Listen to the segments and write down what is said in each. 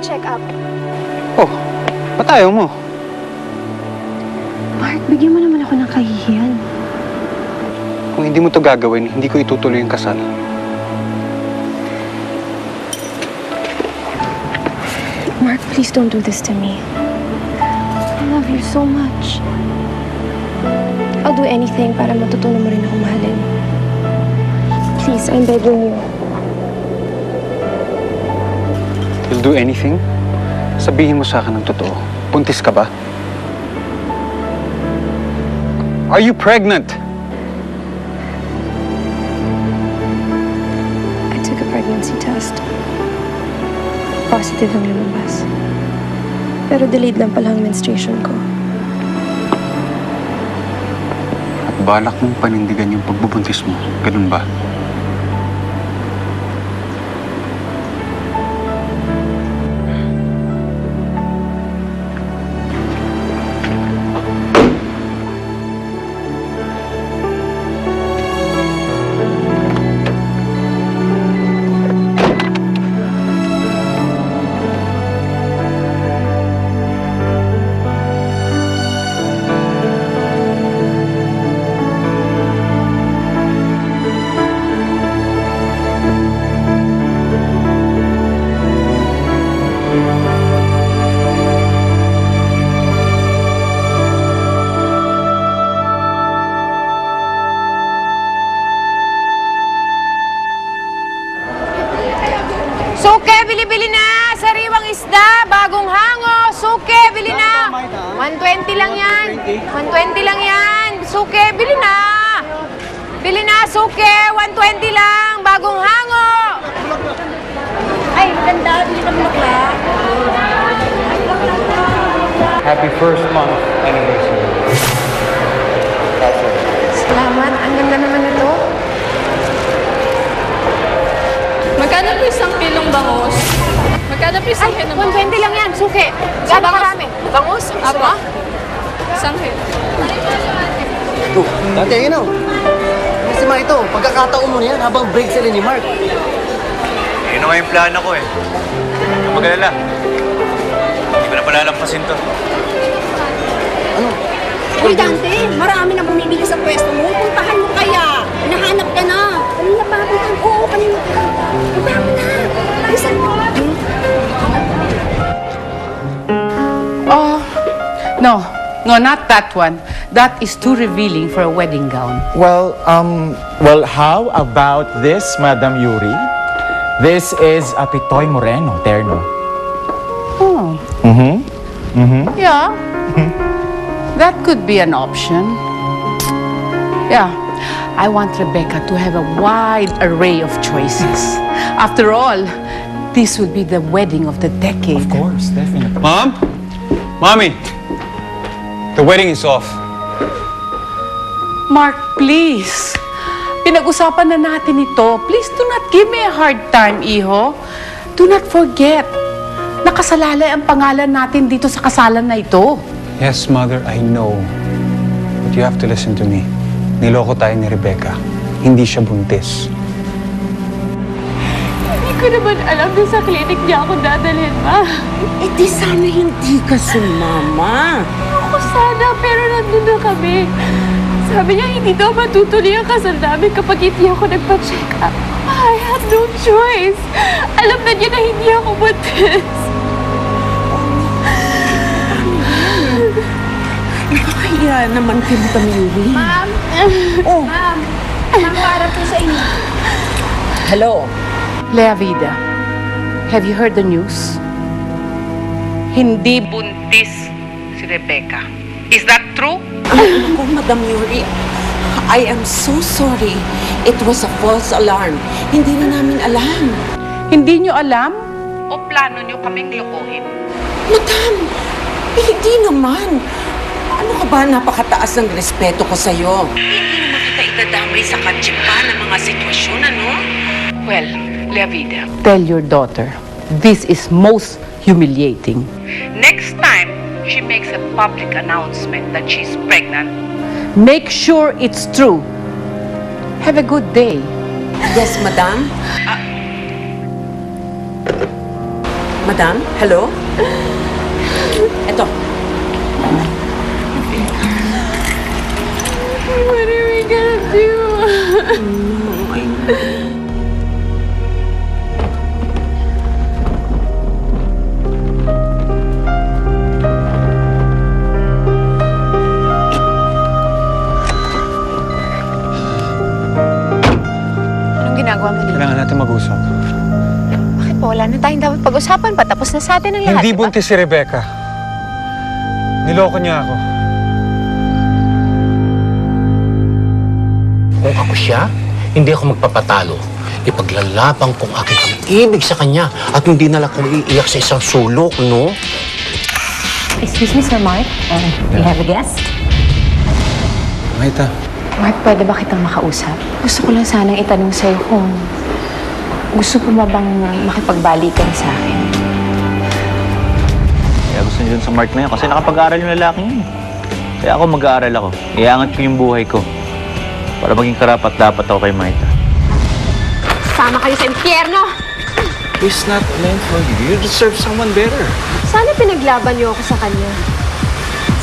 check up. Oh, ba't ayaw mo? Mark, bigyan mo naman ako ng kahihiyan. Kung hindi mo to gagawin, hindi ko itutuloy yung kasal. Mark, please don't do this to me. I love you so much. I'll do anything para matutunan mo rin ako mahalin. Please, I'm begging you. You'll do anything? Sabihin mo sa akin ng totoo. Buntis ka ba? Are you pregnant? I took a pregnancy test. Positive ang lumabas. Pero delayed lang pala ang menstruation ko. At balak mong panindigan yung pagbubuntis mo. Ganun ba? Suke, bili-bili na! Sariwang isda, bagong hango! Suke, bili na! 120 lang yan! 120 lang yan! Suke, bili na! Bili na, suke! 120 lang! Bagong hango! Ay, ganda! Bili na bulakla! Happy first month anniversary. Salamat! Ang ganda naman ito. Magkano po isang kilong bangus? Magkano po isang Ay, kilong bangus? 120 lang yan, suke! Gano'ng karami? Bangus? Apa? Isang kilo. Ito, dati ayun o. Kasi ma ito, pagkakataon mo na yan habang break sila ni Mark. Yun nga yung plano ko eh. Huwag mag-alala. Hindi ko na palalampasin to. Ano? Uy, Dante, marami na bumibili sa pwesto mo. Puntahan mo kaya. Nahanap ka na. Kanina pa ako. Oo, kanina pa. Puntahan mo na. Alisan mo. Oh, no, not that one. That is too revealing for a wedding gown. Well, how about this, Madam Yuri? This is a Pitoy Moreno, terno. Oh, yeah. That could be an option. Yeah, I want Rebecca to have a wide array of choices. After all, this will be the wedding of the decade. Of course, definitely. Mom? Mommy! The wedding is off. Mark, please. Pinag-usapan na natin ito. Please do not give me a hard time, iho. Do not forget. Nakasalalay ang pangalan natin dito sa kasalan na ito. Yes, Mother, I know. But you have to listen to me. Niloko tayo ni Rebecca. Hindi siya buntis. Hindi ko naman alam na sa clinic niya ako dadalhin, ma. Eh di sana hindi ka sumama. Ako sana, pero nandun na kami. Sabi niya, hindi daw matutuloy ang kasal namin kapag hindi ako nagpa-check up. I had no choice. Alam na niya na hindi ako buntis. Nakakahiya naman kay Mutamili. Ma'am! Oh, Ma'am! Ma'am, para po sa inyo. hello. Lea Vida, have you heard the news? Hindi buntis si Rebecca. Is that true? Ako, Madam Yuri, I am so sorry. It was a false alarm. Hindi na namin alam. Hindi nyo alam? O plano nyo kaming lokohin? Madam, hindi naman. Ano ka ba? Napakataas ng respeto ko sa'yo. Hindi naman kita itadamay sa katsipa ng mga sitwasyon, ano? Well, Lea Vida, tell your daughter, this is most humiliating. Next time she makes a public announcement that she's pregnant, make sure it's true. Have a good day. Yes, Madam? Madam, hello? Eto. What are we gonna do? Anong ginagawa mo dito? Kailangan natin mag-usap. Bakit po? Wala na tayong dapat pag-usapan pa. Tapos na sa atin ang lahat, Hindi di ba? buntis si Rebecca. Niloko niya ako. Kung ako siya, hindi ako magpapatalo. Ipaglalabang kong aking pag-ibig sa kanya at hindi na lang kong iiyak sa isang sulok, no? Excuse me, Sir Mark. We have a guest. Maita, Mark, pwede ba kitang makausap? Gusto ko lang sanang itanong sa'yo kung gusto mo bang makipagbalikan sa akin. Kaya gusto niyo dun sa Mark na yun kasi nakapag-aaral yung lalaki yun. Kaya ako mag-aaral ako. Iangat ko yung buhay ko. Para maging karapat dapat ako kay Maita. Sama kayo sa impyerno! it's not meant for you. You deserve someone better. Sana pinaglaban niyo ako sa kanya.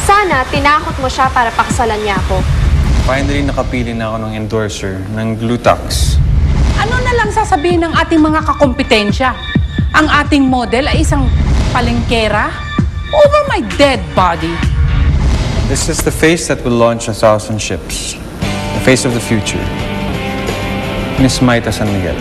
Sana tinakot mo siya para pakasalan niya ako. Finally, nakapili na ako ng endorser ng Glutax. Ano na lang sasabihin ng ating mga kakompetensya? Ang ating model ay isang palengkera over my dead body. This is the face that will launch 1,000 ships. The face of the future. Miss Maita San Miguel.